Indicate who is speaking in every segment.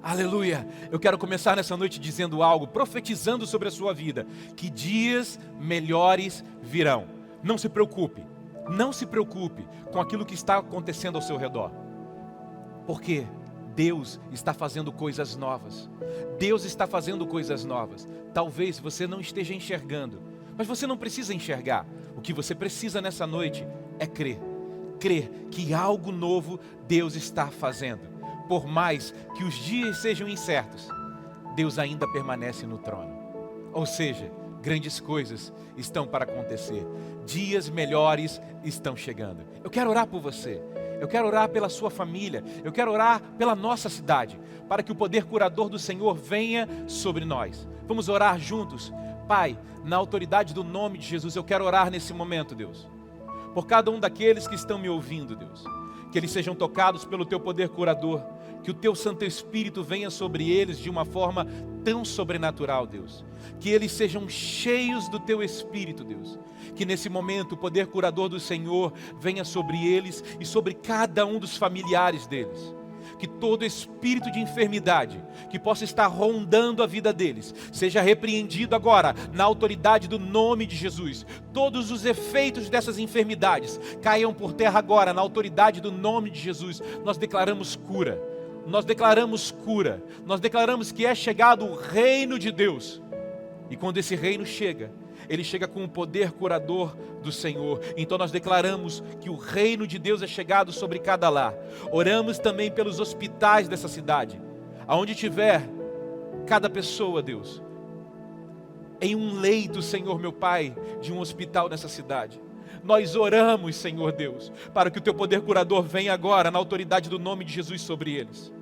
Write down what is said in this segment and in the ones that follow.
Speaker 1: Aleluia! Eu quero começar nessa noite dizendo algo, profetizando sobre a sua vida, que dias melhores virão. Não se preocupe com aquilo que está acontecendo ao seu redor. Porque Deus está fazendo coisas novas. Deus está fazendo coisas novas. Talvez você não esteja enxergando, mas você não precisa enxergar. O que você precisa nessa noite é crer. Crer que algo novo Deus está fazendo. Por mais que os dias sejam incertos, Deus ainda permanece no trono. Ou seja, grandes coisas estão para acontecer. Dias melhores estão chegando. Eu quero orar por você. Eu quero orar pela sua família. Eu quero orar pela nossa cidade, para que o poder curador do Senhor venha sobre nós. Vamos orar juntos. Pai, na autoridade do nome de Jesus, eu quero orar nesse momento, Deus, por cada um daqueles que estão me ouvindo, Deus. Que eles sejam tocados pelo Teu poder curador. Que o Teu Santo Espírito venha sobre eles de uma forma tão sobrenatural, Deus. Que eles sejam cheios do Teu Espírito, Deus. Que nesse momento o poder curador do Senhor venha sobre eles e sobre cada um dos familiares deles. Que todo espírito de enfermidade que possa estar rondando a vida deles seja repreendido agora na autoridade do nome de Jesus. Todos os efeitos dessas enfermidades caiam por terra agora na autoridade do nome de Jesus. Nós declaramos cura. Nós declaramos cura. Nós declaramos que é chegado o reino de Deus. E quando esse reino chega, ele chega com o poder curador do Senhor. Então nós declaramos que o reino de Deus é chegado sobre cada lar. Oramos também pelos hospitais dessa cidade. Aonde tiver cada pessoa, Deus, em um leito, Senhor meu Pai, de um hospital nessa cidade. Nós oramos, Senhor Deus, para que o Teu poder curador venha agora na autoridade do nome de Jesus sobre eles.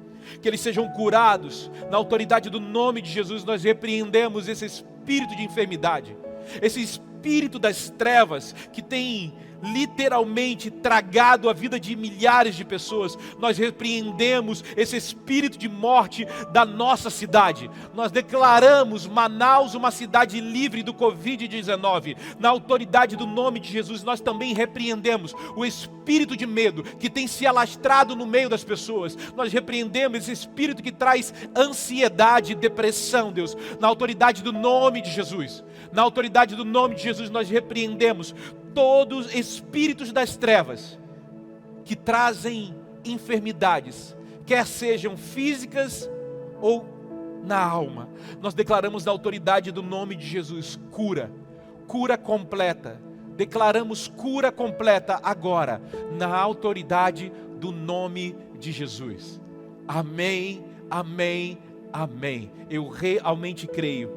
Speaker 1: Que eles sejam curados na autoridade do nome de Jesus. Nós repreendemos esse espírito de enfermidade, esse espírito das trevas que tem literalmente tragado a vida de milhares de pessoas. Nós repreendemos esse espírito de morte da nossa cidade. Nós declaramos Manaus uma cidade livre do Covid-19. Na autoridade do nome de Jesus, nós também repreendemos o espírito de medo que tem se alastrado no meio das pessoas. Nós repreendemos esse espírito que traz ansiedade e depressão, Deus. Na autoridade do nome de Jesus. Na autoridade do nome de Jesus, nós repreendemos todos os espíritos das trevas que trazem enfermidades, quer sejam físicas ou na alma. Nós declaramos na autoridade do nome de Jesus cura, cura completa. Declaramos cura completa agora, na autoridade do nome de Jesus. Amém, amém, amém. Eu realmente creio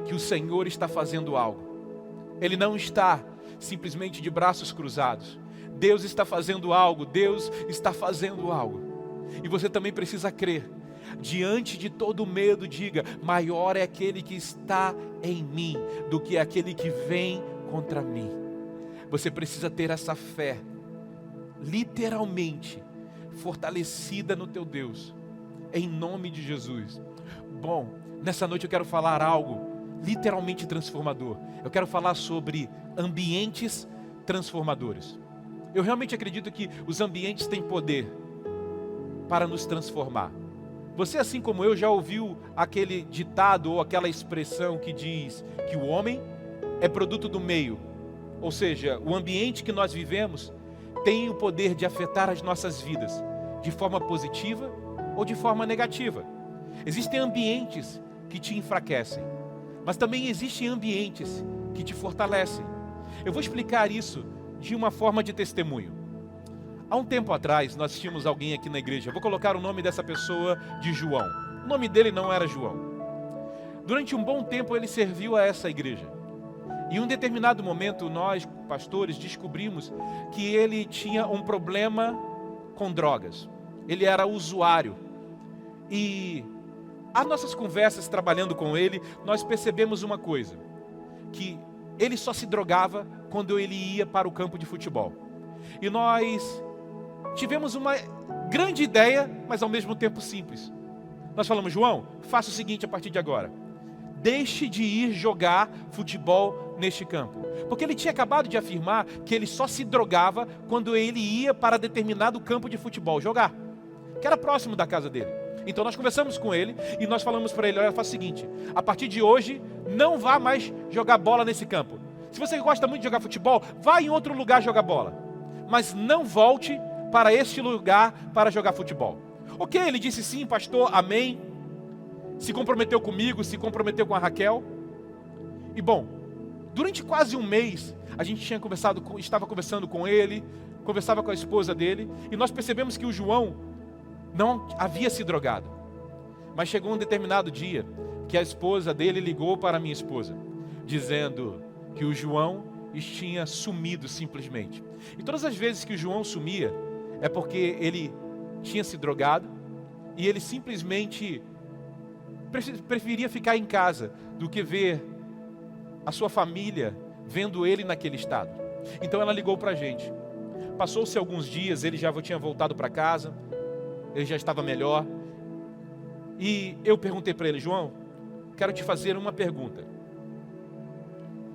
Speaker 1: que o Senhor está fazendo algo. Ele não está simplesmente de braços cruzados. Deus está fazendo algo, Deus está fazendo algo. E você também precisa crer. Diante de todo medo, diga: maior é aquele que está em mim do que aquele que vem contra mim. Você precisa ter essa fé, literalmente, fortalecida no teu Deus, em nome de Jesus. Bom, nessa noite eu quero falar algo literalmente transformador. Eu quero falar sobre ambientes transformadores. Eu realmente acredito que os ambientes têm poder para nos transformar. Você, assim como eu, já ouviu aquele ditado ou aquela expressão que diz que o homem é produto do meio. Ou seja, o ambiente que nós vivemos tem o poder de afetar as nossas vidas de forma positiva ou de forma negativa. Existem ambientes que te enfraquecem, mas também existem ambientes que te fortalecem. Eu vou explicar isso de uma forma de testemunho. Há um tempo atrás, nós tínhamos alguém aqui na igreja. Eu vou colocar o nome dessa pessoa de João. O nome dele não era João. Durante um bom tempo, ele serviu a essa igreja. E em um determinado momento, nós, pastores, descobrimos que ele tinha um problema com drogas. Ele era usuário. E as nossas conversas trabalhando com ele, nós percebemos uma coisa, que ele só se drogava quando ele ia para o campo de futebol. E nós tivemos uma grande ideia, mas ao mesmo tempo simples. Nós falamos: João, faça o seguinte a partir de agora: deixe de ir jogar futebol neste campo. Porque ele tinha acabado de afirmar que ele só se drogava quando ele ia para determinado campo de futebol jogar, que era próximo da casa dele. Então nós conversamos com ele e nós falamos para ele: olha, faz o seguinte, a partir de hoje não vá mais jogar bola nesse campo. Se você gosta muito de jogar futebol, vá em outro lugar jogar bola, mas não volte para este lugar para jogar futebol. Ok, ele disse sim, pastor, amém. Se comprometeu comigo, se comprometeu com a Raquel. E bom, durante quase um mês, a gente estava conversando com ele, conversava com a esposa dele, e nós percebemos que o João não havia se drogado. Mas chegou um determinado dia que a esposa dele ligou para a minha esposa, dizendo que o João tinha sumido simplesmente. E todas as vezes que o João sumia, é porque ele tinha se drogado e ele simplesmente preferia ficar em casa do que ver a sua família vendo ele naquele estado. Então ela ligou para a gente. Passou-se alguns dias, ele já tinha voltado para casa, ele já estava melhor. E eu perguntei para ele: João, quero te fazer uma pergunta.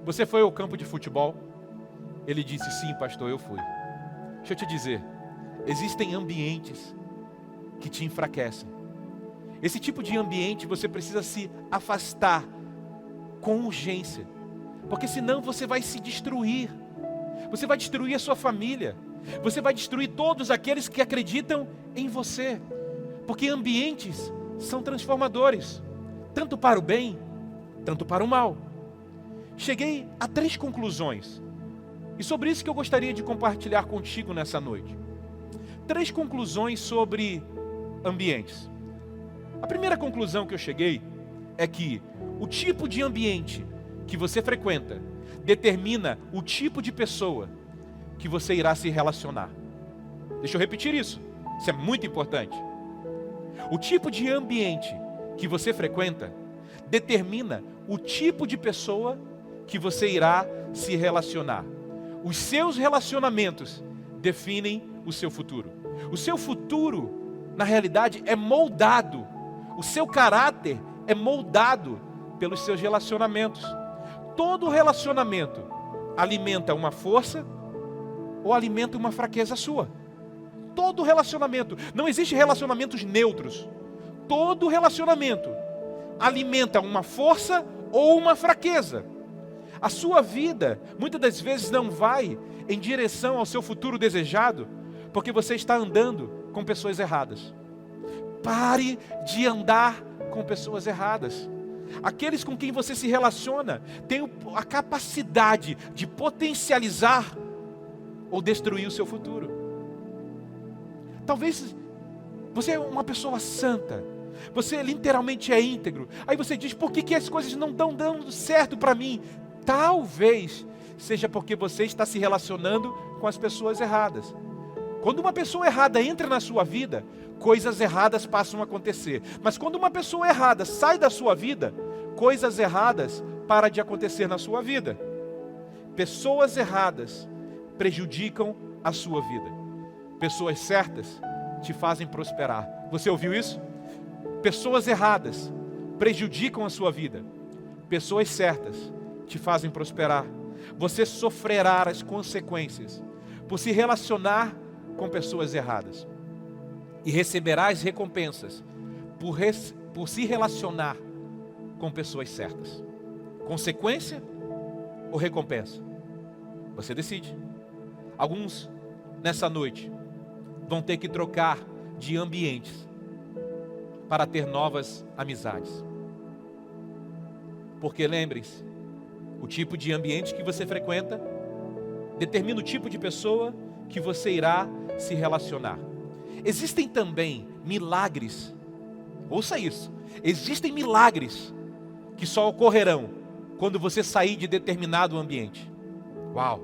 Speaker 1: Você foi ao campo de futebol? Ele disse: sim, pastor, eu fui. Deixa eu te dizer, existem ambientes que te enfraquecem. Esse tipo de ambiente você precisa se afastar com urgência, porque senão você vai se destruir. Você vai destruir a sua família. Você vai destruir todos aqueles que acreditam em você. Porque ambientes são transformadores, tanto para o bem, tanto para o mal. Cheguei a 3 conclusões. E sobre isso que eu gostaria de compartilhar contigo nessa noite. 3 conclusões sobre ambientes. A primeira conclusão que eu cheguei é que o tipo de ambiente que você frequenta determina o tipo de pessoa que você irá se relacionar. Deixa eu repetir isso. Isso é muito importante. O tipo de ambiente que você frequenta determina o tipo de pessoa que você irá se relacionar. Os seus relacionamentos definem o seu futuro. O seu futuro, na realidade, é moldado. O seu caráter é moldado pelos seus relacionamentos. Todo relacionamento alimenta uma força ou alimenta uma fraqueza sua. Todo relacionamento. Não existe relacionamentos neutros. Todo relacionamento alimenta uma força ou uma fraqueza. A sua vida, muitas das vezes, não vai em direção ao seu futuro desejado, porque você está andando com pessoas erradas. Pare de andar com pessoas erradas. Aqueles com quem você se relaciona têm a capacidade de potencializar ou destruir o seu futuro. Talvez você é uma pessoa santa, você literalmente é íntegro. Aí você diz: por que as coisas não estão dando certo para mim? Talvez seja porque você está se relacionando com as pessoas erradas. Quando uma pessoa errada entra na sua vida, coisas erradas passam a acontecer. Mas quando uma pessoa errada sai da sua vida, coisas erradas param de acontecer na sua vida. Pessoas erradas prejudicam a sua vida. Pessoas certas te fazem prosperar. Você ouviu isso? Pessoas erradas prejudicam a sua vida. Pessoas certas te fazem prosperar. Você sofrerá as consequências por se relacionar com pessoas erradas. E receberás recompensas por se relacionar com pessoas certas. Consequência ou recompensa? Você decide. Alguns, nessa noite, vão ter que trocar de ambientes para ter novas amizades. Porque lembre-se, o tipo de ambiente que você frequenta determina o tipo de pessoa que você irá se relacionar. Existem também milagres, ouça isso, existem milagres que só ocorrerão quando você sair de determinado ambiente. Uau!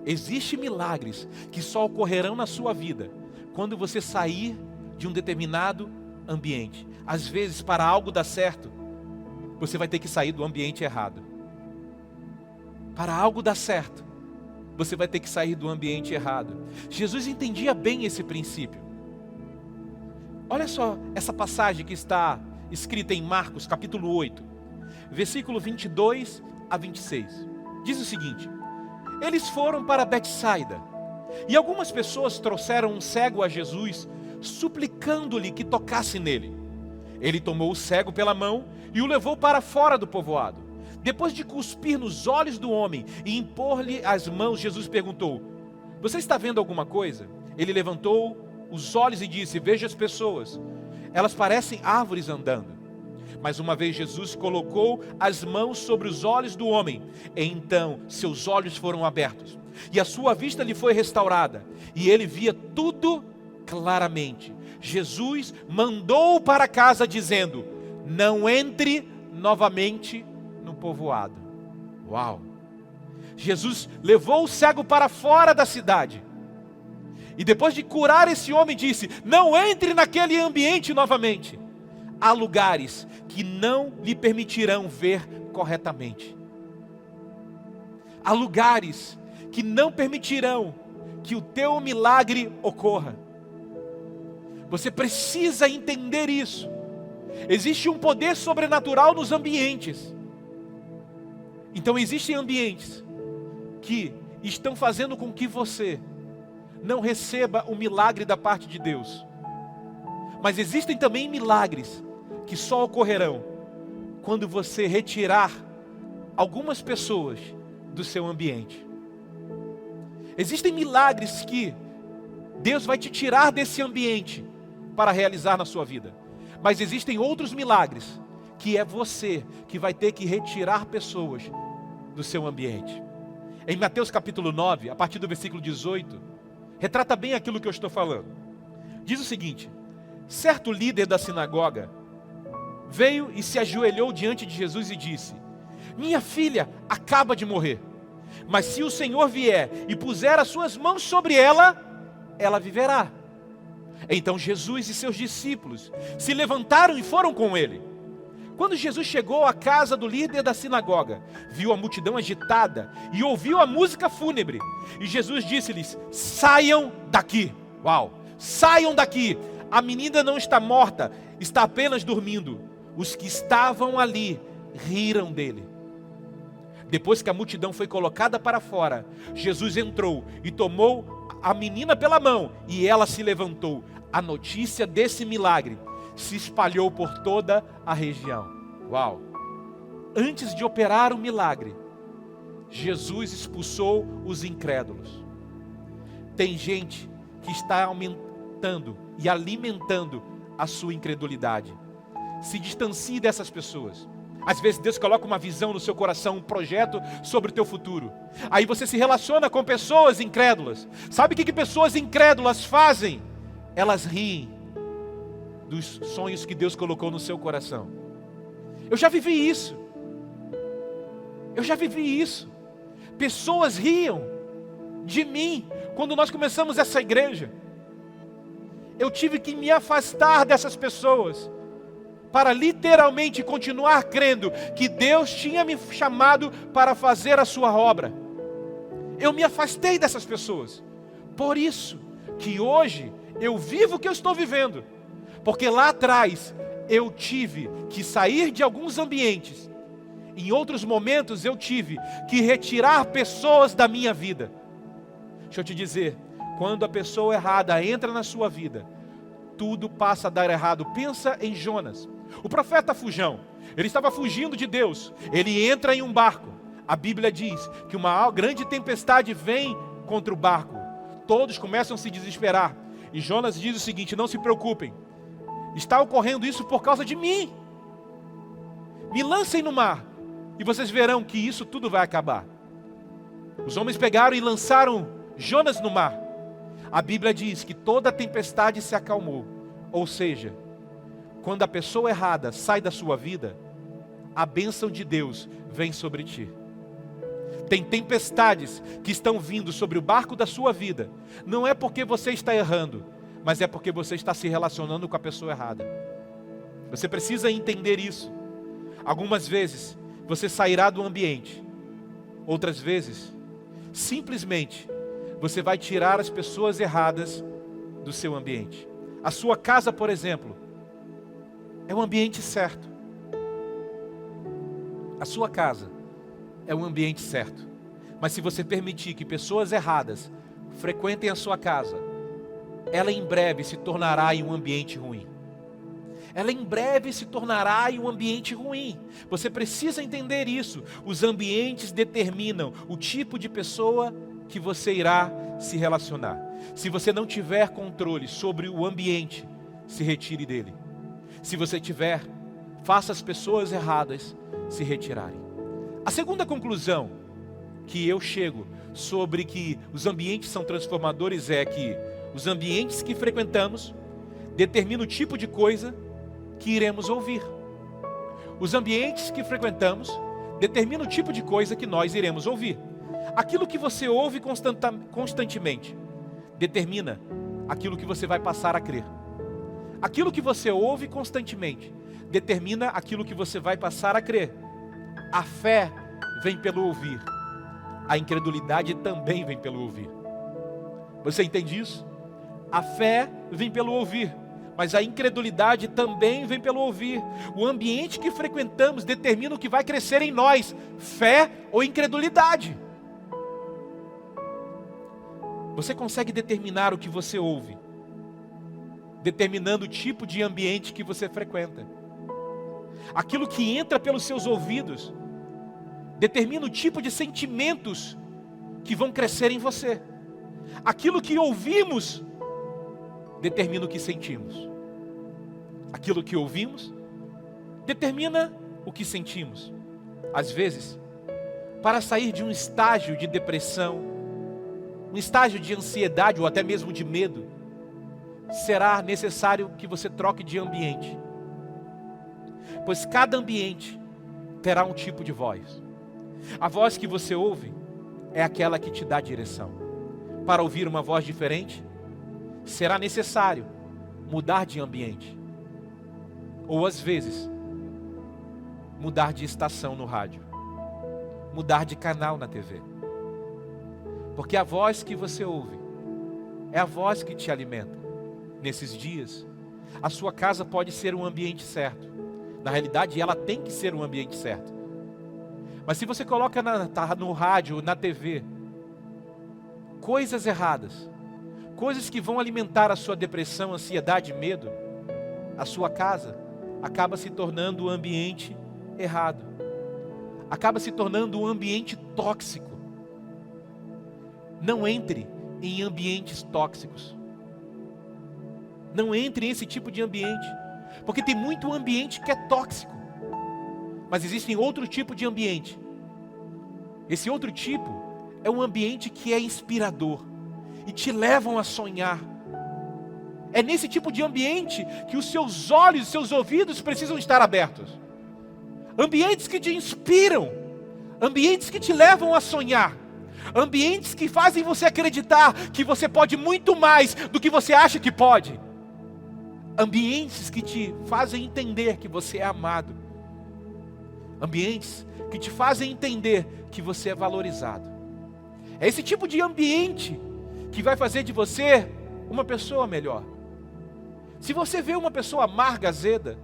Speaker 1: Existem milagres que só ocorrerão na sua vida quando você sair de um determinado ambiente. Às vezes, para algo dar certo, você vai ter que sair do ambiente errado. Para algo dar certo, você vai ter que sair do ambiente errado. Jesus entendia bem esse princípio. Olha só essa passagem que está escrita em Marcos, capítulo 8, versículo 22 a 26. Diz o seguinte: eles foram para Betsaida, e algumas pessoas trouxeram um cego a Jesus, suplicando-lhe que tocasse nele. Ele tomou o cego pela mão e o levou para fora do povoado. Depois de cuspir nos olhos do homem e impor-lhe as mãos, Jesus perguntou: você está vendo alguma coisa? Ele levantou os olhos e disse: veja as pessoas. Elas parecem árvores andando. Mas uma vez Jesus colocou as mãos sobre os olhos do homem, então seus olhos foram abertos, e a sua vista lhe foi restaurada, e ele via tudo claramente. Jesus mandou para casa dizendo: não entre novamente no povoado. Uau! Jesus levou o cego para fora da cidade, e depois de curar esse homem disse: não entre naquele ambiente novamente. Há lugares que não lhe permitirão ver corretamente. Há lugares que não permitirão que o teu milagre ocorra. Você precisa entender isso. Existe um poder sobrenatural nos ambientes. Então existem ambientes que estão fazendo com que você não receba o milagre da parte de Deus. Mas existem também milagres que só ocorrerão quando você retirar algumas pessoas do seu ambiente. Existem milagres que Deus vai te tirar desse ambiente para realizar na sua vida. Mas existem outros milagres que é você que vai ter que retirar pessoas do seu ambiente. Em Mateus capítulo 9, a partir do versículo 18, retrata bem aquilo que eu estou falando. Diz o seguinte: certo líder da sinagoga veio e se ajoelhou diante de Jesus e disse: minha filha acaba de morrer, mas se o Senhor vier e puser as suas mãos sobre ela, ela viverá. Então Jesus e seus discípulos se levantaram e foram com ele. Quando Jesus chegou à casa do líder da sinagoga, viu a multidão agitada e ouviu a música fúnebre. E Jesus disse-lhes: saiam daqui. Uau! Saiam daqui. A menina não está morta, está apenas dormindo. Os que estavam ali riram dele. Depois que a multidão foi colocada para fora, Jesus entrou e tomou a menina pela mão e ela se levantou. A notícia desse milagre se espalhou por toda a região. Uau! Antes de operar o milagre, Jesus expulsou os incrédulos. Tem gente que está aumentando e alimentando a sua incredulidade. Se distancie dessas pessoas. Às vezes Deus coloca uma visão no seu coração, um projeto sobre o teu futuro. Aí você se relaciona com pessoas incrédulas. Sabe o que pessoas incrédulas fazem? Elas riem dos sonhos que Deus colocou no seu coração. Eu já vivi isso. Pessoas riam de mim quando nós começamos essa igreja. Eu tive que me afastar dessas pessoas para literalmente continuar crendo que Deus tinha me chamado para fazer a sua obra. Eu me afastei dessas pessoas. Por isso que hoje eu vivo o que eu estou vivendo. Porque lá atrás eu tive que sair de alguns ambientes. Em outros momentos eu tive que retirar pessoas da minha vida. Deixa eu te dizer, quando a pessoa errada entra na sua vida, tudo passa a dar errado. Pensa em Jonas, o profeta fujão. Ele estava fugindo de Deus. Ele entra em um barco. A Bíblia diz que uma grande tempestade vem contra o barco. Todos começam a se desesperar. E Jonas diz o seguinte: não se preocupem, está ocorrendo isso por causa de mim. Me lancem no mar e vocês verão que isso tudo vai acabar. Os homens pegaram e lançaram Jonas no mar. A Bíblia diz que toda a tempestade se acalmou. Ou seja, quando a pessoa errada sai da sua vida, a bênção de Deus vem sobre ti. Tem tempestades que estão vindo sobre o barco da sua vida. Não é porque você está errando, mas é porque você está se relacionando com a pessoa errada. Você precisa entender isso. Algumas vezes você sairá do ambiente. Outras vezes, simplesmente, você vai tirar as pessoas erradas do seu ambiente. A sua casa, por exemplo, é o ambiente certo. A sua casa é o ambiente certo. Mas se você permitir que pessoas erradas frequentem a sua casa, ela em breve se tornará em um ambiente ruim. ela em breve se tornará em um ambiente ruim. Você precisa entender isso. Os ambientes determinam o tipo de pessoa que você irá se relacionar. Se você não tiver controle sobre o ambiente, se retire dele. Se você tiver, faça as pessoas erradas se retirarem. A segunda conclusão que eu chego sobre que os ambientes são transformadores é que os ambientes que frequentamos determinam o tipo de coisa que iremos ouvir. Os ambientes que frequentamos determinam o tipo de coisa que nós iremos ouvir. Aquilo que você ouve constantemente determina aquilo que você vai passar a crer. Aquilo que você ouve constantemente determina aquilo que você vai passar a crer. A fé vem pelo ouvir. A incredulidade também vem pelo ouvir. Você entende isso? A fé vem pelo ouvir, mas a incredulidade também vem pelo ouvir. O ambiente que frequentamos determina o que vai crescer em nós, fé ou incredulidade. Você consegue determinar o que você ouve, determinando o tipo de ambiente que você frequenta. Aquilo que entra pelos seus ouvidos determina o tipo de sentimentos que vão crescer em você. Aquilo que ouvimos determina o que sentimos. Aquilo que ouvimos determina o que sentimos. Às vezes, para sair de um estágio de depressão, um estágio de ansiedade ou até mesmo de medo, será necessário que você troque de ambiente. Pois cada ambiente terá um tipo de voz. A voz que você ouve é aquela que te dá direção. Para ouvir uma voz diferente, será necessário mudar de ambiente. Ou às vezes, mudar de estação no rádio. Mudar de canal na TV. Porque a voz que você ouve é a voz que te alimenta. Nesses dias, a sua casa pode ser um ambiente certo. Na realidade, ela tem que ser um ambiente certo. Mas se você coloca no rádio, na TV, coisas erradas, coisas que vão alimentar a sua depressão, ansiedade, medo, a sua casa acaba se tornando um ambiente errado. Acaba se tornando um ambiente tóxico. Não entre em ambientes tóxicos. Não entre nesse tipo de ambiente. Porque tem muito ambiente que é tóxico. Mas existe outro tipo de ambiente. Esse outro tipo é um ambiente que é inspirador. E te levam a sonhar. É nesse tipo de ambiente que os seus olhos, os seus ouvidos precisam estar abertos. Ambientes que te inspiram. Ambientes que te levam a sonhar. Ambientes que fazem você acreditar que você pode muito mais do que você acha que pode. Ambientes que te fazem entender que você é amado. Ambientes que te fazem entender que você é valorizado. É esse tipo de ambiente que vai fazer de você uma pessoa melhor. Se você vê uma pessoa amarga, azeda,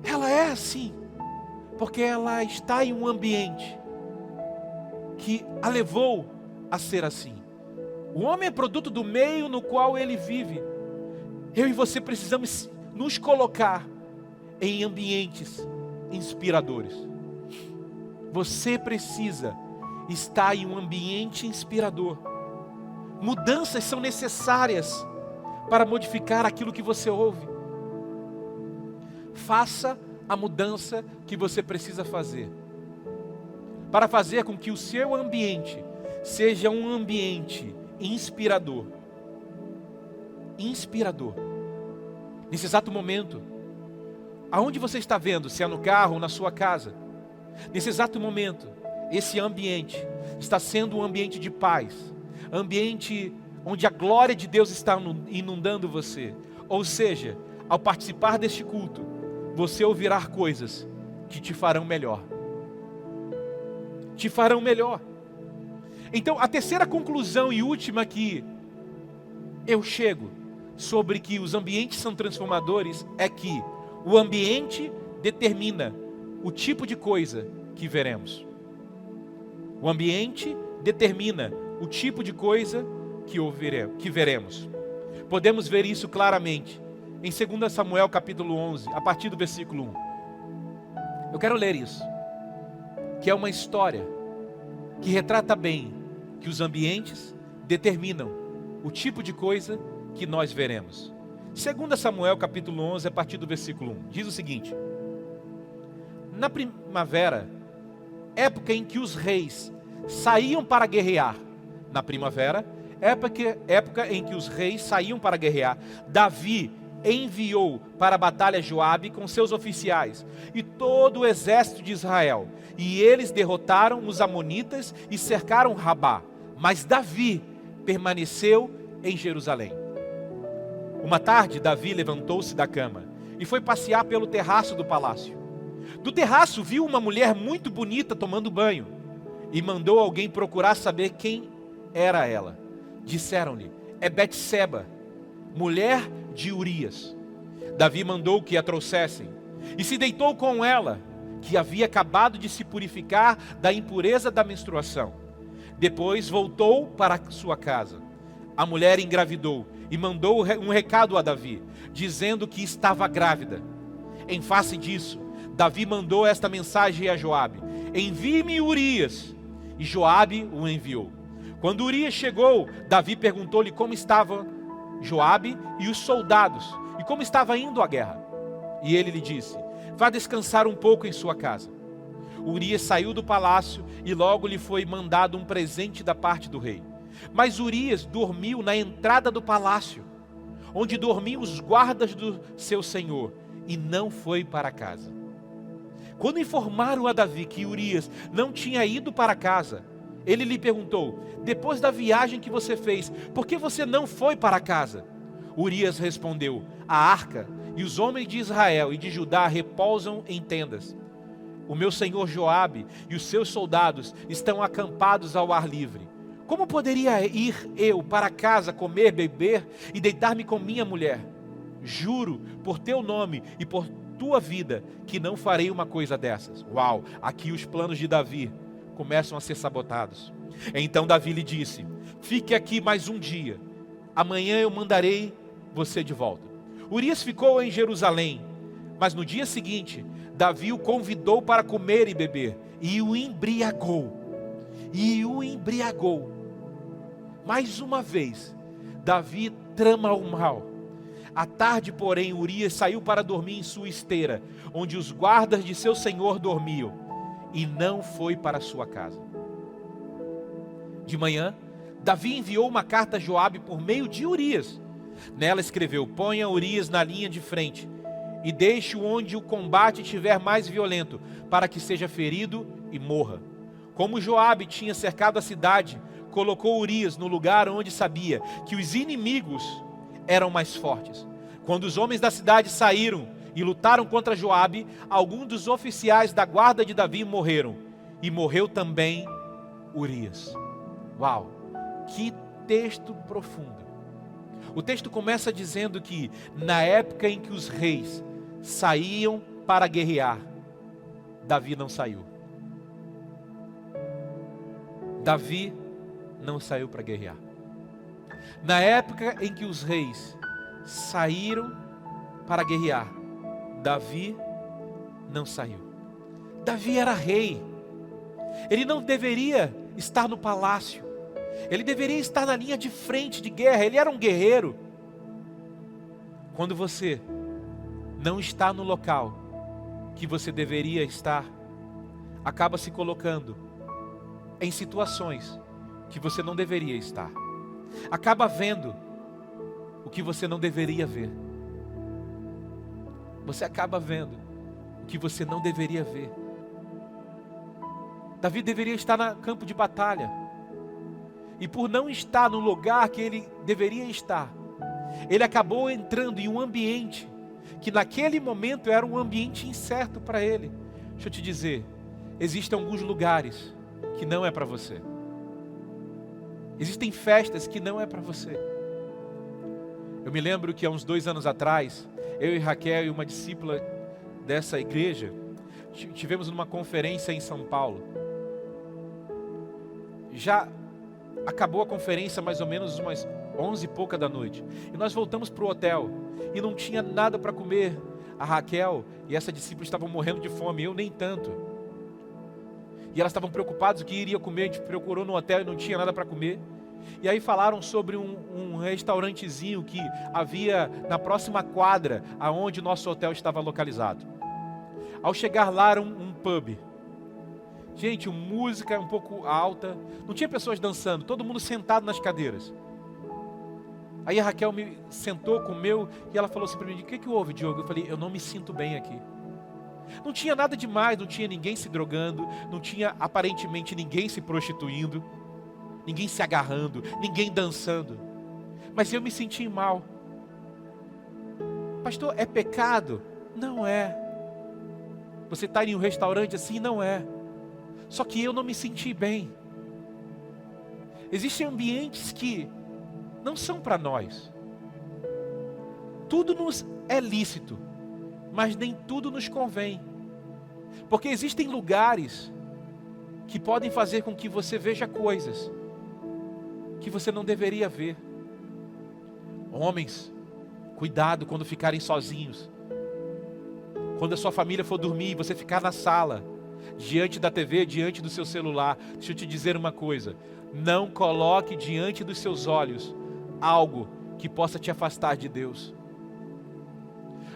Speaker 1: ela é assim, porque ela está em um ambiente que a levou a ser assim. O homem é produto do meio no qual ele vive. Eu e você precisamos nos colocar em ambientes inspiradores. Você precisa estar em um ambiente inspirador. Mudanças são necessárias para modificar aquilo que você ouve. Faça a mudança que você precisa fazer, para fazer com que o seu ambiente seja um ambiente inspirador. Inspirador. Nesse exato momento, aonde você está vendo, se é no carro ou na sua casa, nesse exato momento, esse ambiente está sendo um ambiente de paz, ambiente onde a glória de Deus está inundando você. Ou seja, ao participar deste culto, você ouvirá coisas que te farão melhor. Te farão melhor. Então, a terceira conclusão e última que eu chego sobre que os ambientes são transformadores é que o ambiente determina o tipo de coisa que veremos. O ambiente determina o tipo de coisa que veremos. Podemos ver isso claramente em 2 Samuel capítulo 11, a partir do versículo 1. Eu quero ler isso, que é uma história que retrata bem que os ambientes determinam o tipo de coisa que nós veremos. 2 Samuel capítulo 11, a partir do versículo 1, diz o seguinte: na primavera, época em que os reis saíam para guerrear, na primavera, época em que os reis saíam para guerrear, Davi enviou para a batalha Joabe com seus oficiais e todo o exército de Israel, e eles derrotaram os amonitas e cercaram Rabá, mas Davi permaneceu em Jerusalém. Uma tarde, Davi levantou-se da cama e foi passear pelo terraço do palácio. Do terraço viu uma mulher muito bonita tomando banho e mandou alguém procurar saber quem era ela. Disseram-lhe: é Betseba, mulher de Urias. Davi mandou que a trouxessem e se deitou com ela, que havia acabado de se purificar da impureza da menstruação. Depois voltou para sua casa. A mulher engravidou e mandou um recado a Davi, dizendo que estava grávida. Em face disso, Davi mandou esta mensagem a Joabe: envie-me Urias. E Joabe o enviou. Quando Urias chegou, Davi perguntou-lhe como estavam Joabe e os soldados, e como estava indo a guerra. E ele lhe disse: vá descansar um pouco em sua casa. Urias saiu do palácio e logo lhe foi mandado um presente da parte do rei. Mas Urias dormiu na entrada do palácio, onde dormiam os guardas do seu senhor, e não foi para casa. Quando informaram a Davi que Urias não tinha ido para casa, ele lhe perguntou: depois da viagem que você fez, por que você não foi para casa? Urias respondeu: a arca e os homens de Israel e de Judá repousam em tendas. O meu senhor Joabe e os seus soldados estão acampados ao ar livre. Como poderia ir eu para casa comer, beber e deitar-me com minha mulher? Juro por teu nome e por tua vida que não farei uma coisa dessas. Uau, aqui os planos de Davi começam a ser sabotados. Então Davi lhe disse: fique aqui mais um dia, amanhã eu mandarei você de volta. Urias ficou em Jerusalém, mas no dia seguinte Davi o convidou para comer e beber e o embriagou. Mais uma vez Davi trama o mal. À tarde, porém, Urias saiu para dormir em sua esteira, onde os guardas de seu senhor dormiam, e não foi para sua casa. De manhã, Davi enviou uma carta a Joabe por meio de Urias. Nela escreveu: ponha Urias na linha de frente e deixe-o onde o combate estiver mais violento, para que seja ferido e morra. Como Joabe tinha cercado a cidade, colocou Urias no lugar onde sabia que os inimigos eram mais fortes. Quando os homens da cidade saíram e lutaram contra Joabe, alguns dos oficiais da guarda de Davi morreram, e morreu também Urias. Uau, que texto profundo. O texto começa dizendo que na época em que os reis saíam para guerrear, Davi não saiu. Davi não saiu para guerrear. Na época em que os reis saíram para guerrear, Davi não saiu. Davi era rei. Ele não deveria estar no palácio. Ele deveria estar na linha de frente de guerra. Ele era um guerreiro. Quando você não está no local que você deveria estar, acaba se colocando em situações que você não deveria estar. Acaba vendo o que você não deveria ver. Você acaba vendo o que você não deveria ver. Davi deveria estar no campo de batalha. E por não estar no lugar que ele deveria estar, ele acabou entrando em um ambiente que naquele momento era um ambiente incerto para ele. Deixa eu te dizer, existem alguns lugares que não é para você. Existem festas que não é para você. Eu me lembro que há uns 2 anos atrás, eu e Raquel e uma discípula dessa igreja, tivemos numa conferência em São Paulo. Já acabou a conferência mais ou menos umas 11 e pouca da noite. E nós voltamos para o hotel e não tinha nada para comer. A Raquel e essa discípula estavam morrendo de fome, eu nem tanto. E elas estavam preocupadas o que iria comer, a gente procurou no hotel e não tinha nada para comer. E aí falaram sobre um restaurantezinho que havia na próxima quadra aonde nosso hotel estava localizado. Ao chegar lá era um pub. Gente, música um pouco alta, não tinha pessoas dançando, todo mundo sentado nas cadeiras. Aí a Raquel me sentou, comeu, e ela falou assim para mim: o que houve, Diogo? Eu falei: eu não me sinto bem aqui. Não tinha nada demais, não tinha ninguém se drogando, não tinha aparentemente ninguém se prostituindo, ninguém se agarrando, ninguém dançando. Mas eu me senti mal. Pastor, é pecado? Não é. Você está em um restaurante assim? Não é. Só que eu não me senti bem. Existem ambientes que não são para nós. Tudo nos é lícito, mas nem tudo nos convém. Porque existem lugares que podem fazer com que você veja coisas que você não deveria ver. Homens, cuidado quando ficarem sozinhos. Quando a sua família for dormir e você ficar na sala, diante da TV, diante do seu celular, deixa eu te dizer uma coisa: não coloque diante dos seus olhos algo que possa te afastar de Deus.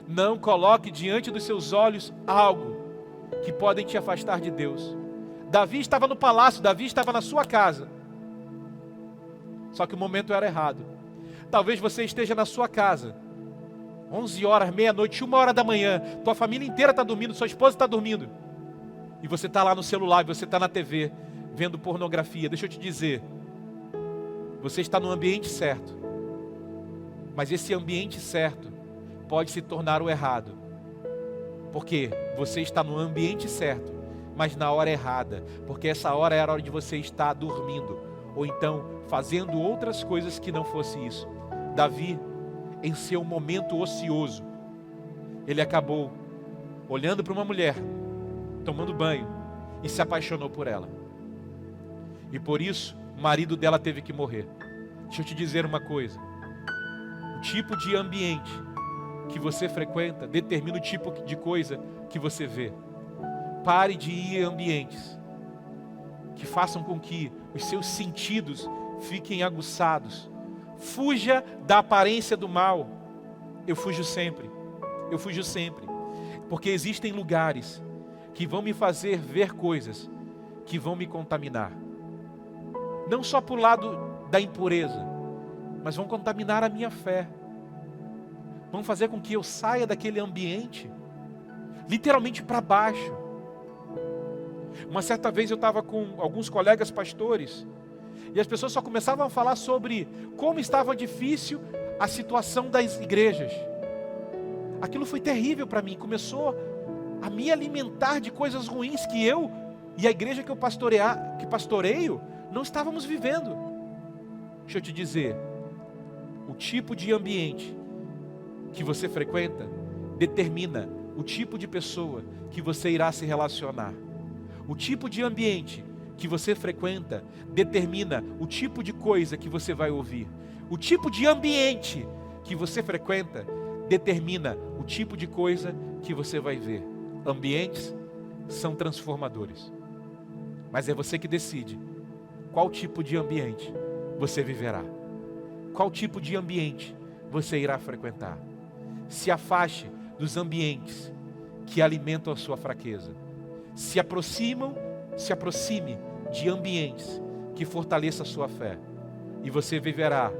Speaker 1: Não coloque diante dos seus olhos algo que podem te afastar de Deus. Davi estava no palácio, Davi estava na sua casa. Só que o momento era errado. Talvez você esteja na sua casa, 11 horas, meia-noite, 1 hora da manhã, tua família inteira está dormindo, sua esposa está dormindo. E você está lá no celular, você está na TV, vendo pornografia. Deixa eu te dizer, você está no ambiente certo. Mas esse ambiente certo pode se tornar o errado. Porque você está no ambiente certo, mas na hora errada. Porque essa hora era a hora de você estar dormindo, ou então fazendo outras coisas que não fosse isso. Davi, em seu momento ocioso, ele acabou olhando para uma mulher, tomando banho, e se apaixonou por ela. E por isso, o marido dela teve que morrer. Deixa eu te dizer uma coisa: o tipo de ambiente que você frequenta determina o tipo de coisa que você vê. Pare de ir a ambientes que façam com que os seus sentidos fiquem aguçados. Fuja da aparência do mal. Eu fujo sempre, porque existem lugares que vão me fazer ver coisas que vão me contaminar. Não só por lado da impureza, mas vão contaminar a minha fé. Vão fazer com que eu saia daquele ambiente, literalmente para baixo. Uma certa vez eu estava com alguns colegas pastores, e as pessoas só começavam a falar sobre como estava difícil a situação das igrejas. Aquilo foi terrível para mim, começou a me alimentar de coisas ruins que eu e a igreja que eu pastoreio não estávamos vivendo. Deixa eu te dizer, o tipo de ambiente que você frequenta determina o tipo de pessoa que você irá se relacionar. O tipo de ambiente que você frequenta determina o tipo de coisa que você vai ouvir. O tipo de ambiente que você frequenta determina o tipo de coisa que você vai ver. Ambientes são transformadores, mas é você que decide qual tipo de ambiente você viverá, qual tipo de ambiente você irá frequentar. Se afaste dos ambientes que alimentam a sua fraqueza. Se aproxime de ambientes que fortaleçam a sua fé, e você viverá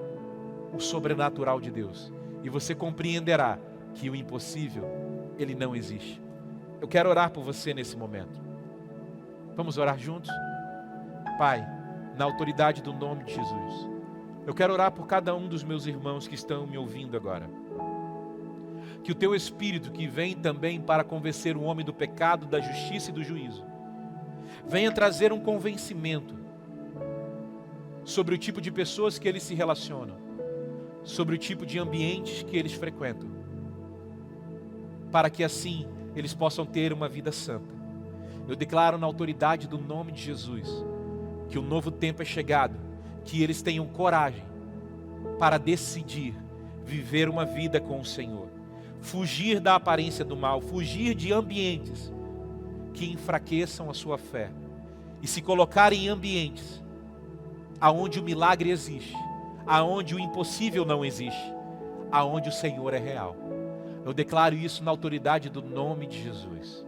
Speaker 1: o sobrenatural de Deus, e você compreenderá que o impossível, ele não existe. Eu quero orar por você nesse momento. Vamos orar juntos? Pai, na autoridade do nome de Jesus, eu quero orar por cada um dos meus irmãos que estão me ouvindo agora. Que o teu Espírito, que vem também para convencer o homem do pecado, da justiça e do juízo, venha trazer um convencimento sobre o tipo de pessoas que eles se relacionam, sobre o tipo de ambientes que eles frequentam, para que assim eles possam ter uma vida santa. Eu declaro na autoridade do nome de Jesus que o novo tempo é chegado, que eles tenham coragem para decidir viver uma vida com o Senhor. Fugir da aparência do mal, fugir de ambientes que enfraqueçam a sua fé e se colocar em ambientes aonde o milagre existe, aonde o impossível não existe, aonde o Senhor é real. Eu declaro isso na autoridade do nome de Jesus.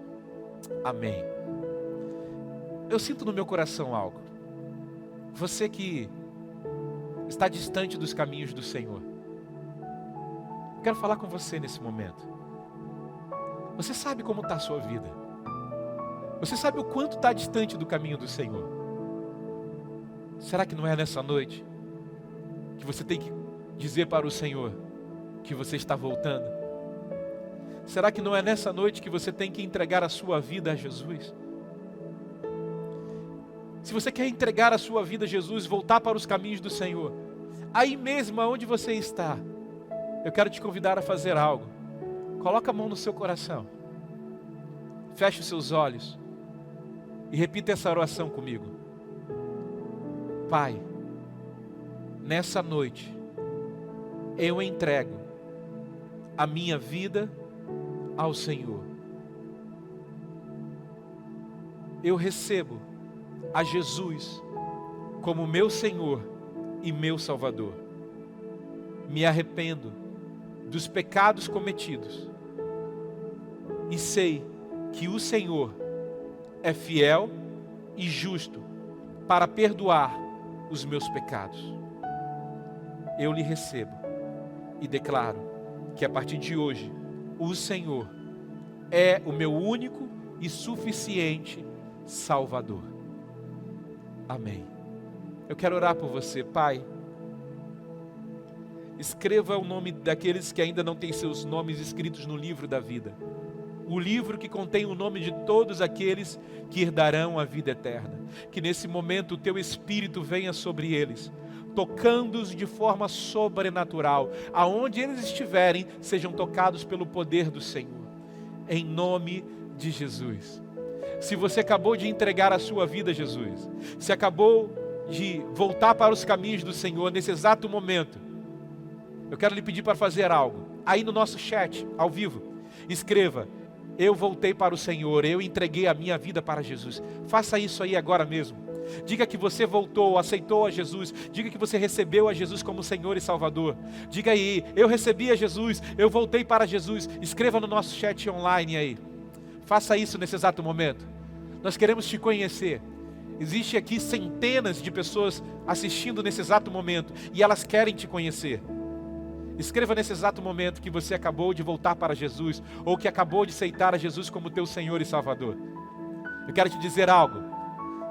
Speaker 1: Amém. Eu sinto no meu coração algo. Você que está distante dos caminhos do Senhor, eu quero falar com você nesse momento. Você sabe como está a sua vida? Você sabe o quanto está distante do caminho do Senhor? Será que não é nessa noite que você tem que dizer para o Senhor que você está voltando? Será que não é nessa noite que você tem que entregar a sua vida a Jesus? Se você quer entregar a sua vida a Jesus, voltar para os caminhos do Senhor, aí mesmo onde você está, eu quero te convidar a fazer algo. Coloca a mão no seu coração. Feche os seus olhos e repita essa oração comigo. Pai, nessa noite, eu entrego a minha vida ao Senhor. Eu recebo a Jesus como meu Senhor e meu Salvador. Me arrependo dos pecados cometidos e sei que o Senhor é fiel e justo para perdoar os meus pecados. Eu lhe recebo e declaro que a partir de hoje o Senhor é o meu único e suficiente Salvador. Amém. Eu quero orar por você, Pai. Escreva o nome daqueles que ainda não têm seus nomes escritos no livro da vida. O livro que contém o nome de todos aqueles que herdarão a vida eterna. Que nesse momento o Teu Espírito venha sobre eles, tocando-os de forma sobrenatural. Aonde eles estiverem, sejam tocados pelo poder do Senhor. Em nome de Jesus. Se você acabou de entregar a sua vida a Jesus, se acabou de voltar para os caminhos do Senhor nesse exato momento, eu quero lhe pedir para fazer algo. Aí no nosso chat, ao vivo, escreva: eu voltei para o Senhor, eu entreguei a minha vida para Jesus. Faça isso aí agora mesmo. Diga que você voltou, aceitou a Jesus. Diga que você recebeu a Jesus como Senhor e Salvador. Diga aí: eu recebi a Jesus, eu voltei para Jesus. Escreva no nosso chat online aí. Faça isso nesse exato momento. Nós queremos te conhecer. Existe aqui centenas de pessoas assistindo nesse exato momento e elas querem te conhecer. Escreva nesse exato momento que você acabou de voltar para Jesus ou que acabou de aceitar a Jesus como teu Senhor e Salvador. Eu quero te dizer algo.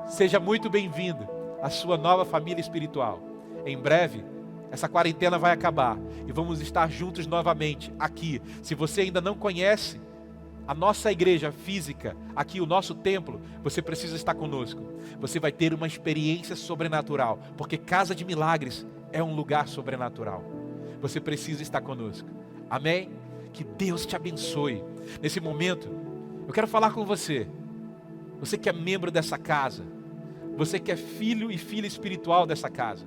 Speaker 1: Seja muito bem-vindo à sua nova família espiritual. Em breve, essa quarentena vai acabar e vamos estar juntos novamente aqui. Se você ainda não conhece a nossa igreja física, aqui o nosso templo, você precisa estar conosco. Você vai ter uma experiência sobrenatural, porque Casa de Milagres é um lugar sobrenatural. Você precisa estar conosco. Amém? Que Deus te abençoe. Nesse momento, eu quero falar com você. Você que é membro dessa casa. Você que é filho e filha espiritual dessa casa.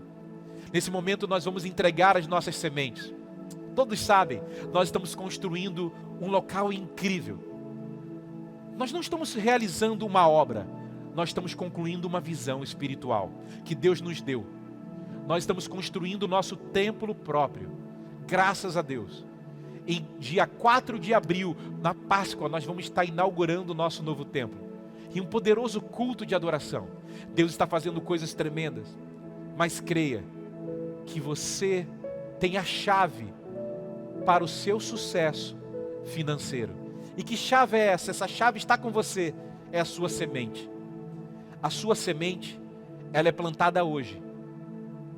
Speaker 1: Nesse momento nós vamos entregar as nossas sementes. Todos sabem, nós estamos construindo um local incrível. Nós não estamos realizando uma obra. Nós estamos concluindo uma visão espiritual que Deus nos deu. Nós estamos construindo o nosso templo próprio. Graças a Deus. Em dia 4 de abril, na Páscoa, nós vamos estar inaugurando o nosso novo templo. E um poderoso culto de adoração. Deus está fazendo coisas tremendas. Mas creia que você tem a chave para o seu sucesso financeiro. E que chave é essa? Essa chave está com você. É a sua semente. A sua semente, ela é plantada hoje,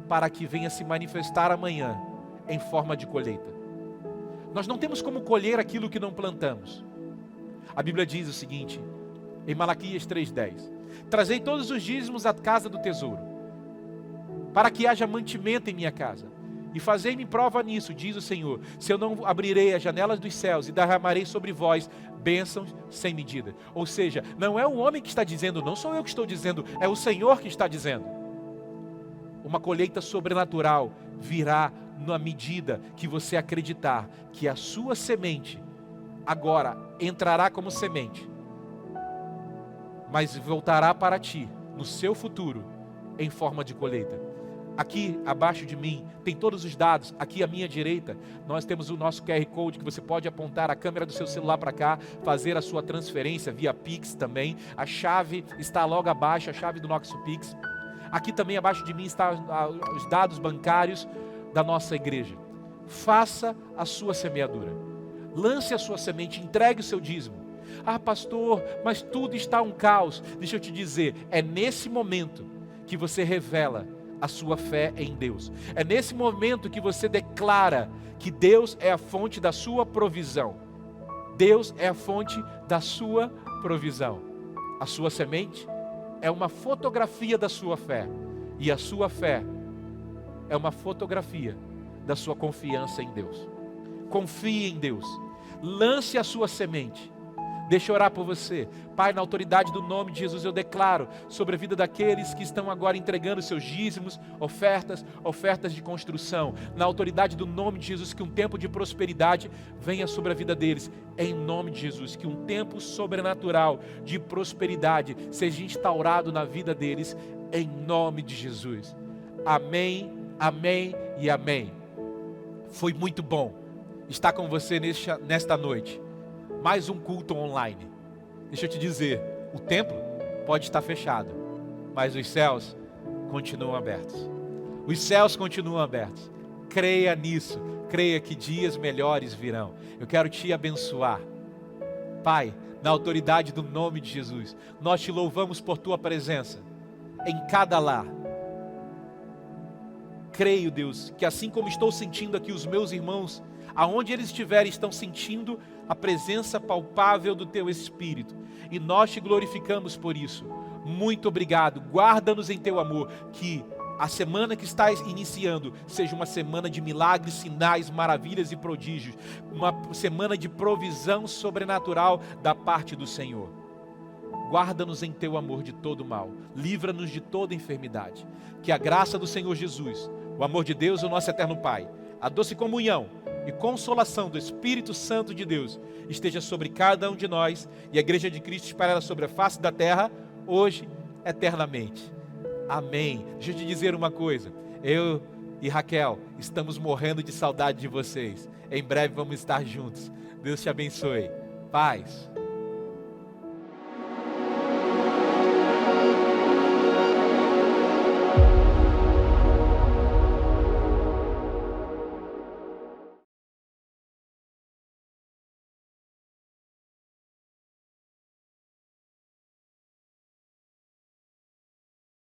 Speaker 1: para que venha se manifestar amanhã em forma de colheita. Nós não temos como colher aquilo que não plantamos. A Bíblia diz o seguinte, em Malaquias 3:10: trazei todos os dízimos à casa do tesouro, para que haja mantimento em minha casa. E fazei-me prova nisso, diz o Senhor, se eu não abrirei as janelas dos céus e derramarei sobre vós bênçãos sem medida. Ou seja, não é o homem que está dizendo, não sou eu que estou dizendo, é o Senhor que está dizendo. Uma colheita sobrenatural virá na medida que você acreditar que a sua semente agora entrará como semente, mas voltará para ti, no seu futuro, em forma de colheita. Aqui abaixo de mim tem todos os dados. Aqui à minha direita nós temos o nosso QR Code, que você pode apontar a câmera do seu celular para cá, fazer a sua transferência via Pix também. A chave está logo abaixo, a chave do nosso Pix. Aqui também abaixo de mim estão os dados bancários da nossa igreja. Faça a sua semeadura. Lance a sua semente, entregue o seu dízimo. Ah, pastor, mas tudo está um caos. Deixa eu te dizer, é nesse momento que você revela a sua fé em Deus. É nesse momento que você declara que Deus é a fonte da sua provisão. Deus é a fonte da sua provisão. A sua semente é uma fotografia da sua fé. E a sua fé é uma fotografia da sua confiança em Deus. Confie em Deus. Lance a sua semente. Deixa eu orar por você. Pai, na autoridade do nome de Jesus, eu declaro sobre a vida daqueles que estão agora entregando seus dízimos, ofertas de construção. Na autoridade do nome de Jesus, que um tempo de prosperidade venha sobre a vida deles. Em nome de Jesus, que um tempo sobrenatural de prosperidade seja instaurado na vida deles. Em nome de Jesus. Amém, amém e amém. Foi muito bom estar com você nesta noite. Mais um culto online. Deixa eu te dizer, o templo pode estar fechado, mas os céus continuam abertos. Os céus continuam abertos. Creia nisso. Creia que dias melhores virão. Eu quero te abençoar. Pai, na autoridade do nome de Jesus, nós te louvamos por tua presença em cada lar. Creio, Deus, que assim como estou sentindo aqui os meus irmãos, aonde eles estiverem, estão sentindo a presença palpável do Teu Espírito. E nós te glorificamos por isso. Muito obrigado. Guarda-nos em Teu amor. Que a semana que estás iniciando seja uma semana de milagres, sinais, maravilhas e prodígios. Uma semana de provisão sobrenatural da parte do Senhor. Guarda-nos em Teu amor de todo mal. Livra-nos de toda enfermidade. Que a graça do Senhor Jesus, o amor de Deus, o nosso eterno Pai, a doce comunhão e consolação do Espírito Santo de Deus esteja sobre cada um de nós e a Igreja de Cristo espalhada sobre a face da terra, hoje, eternamente. Amém. Deixa eu te dizer uma coisa. Eu e Raquel estamos morrendo de saudade de vocês. Em breve vamos estar juntos. Deus te abençoe. Paz.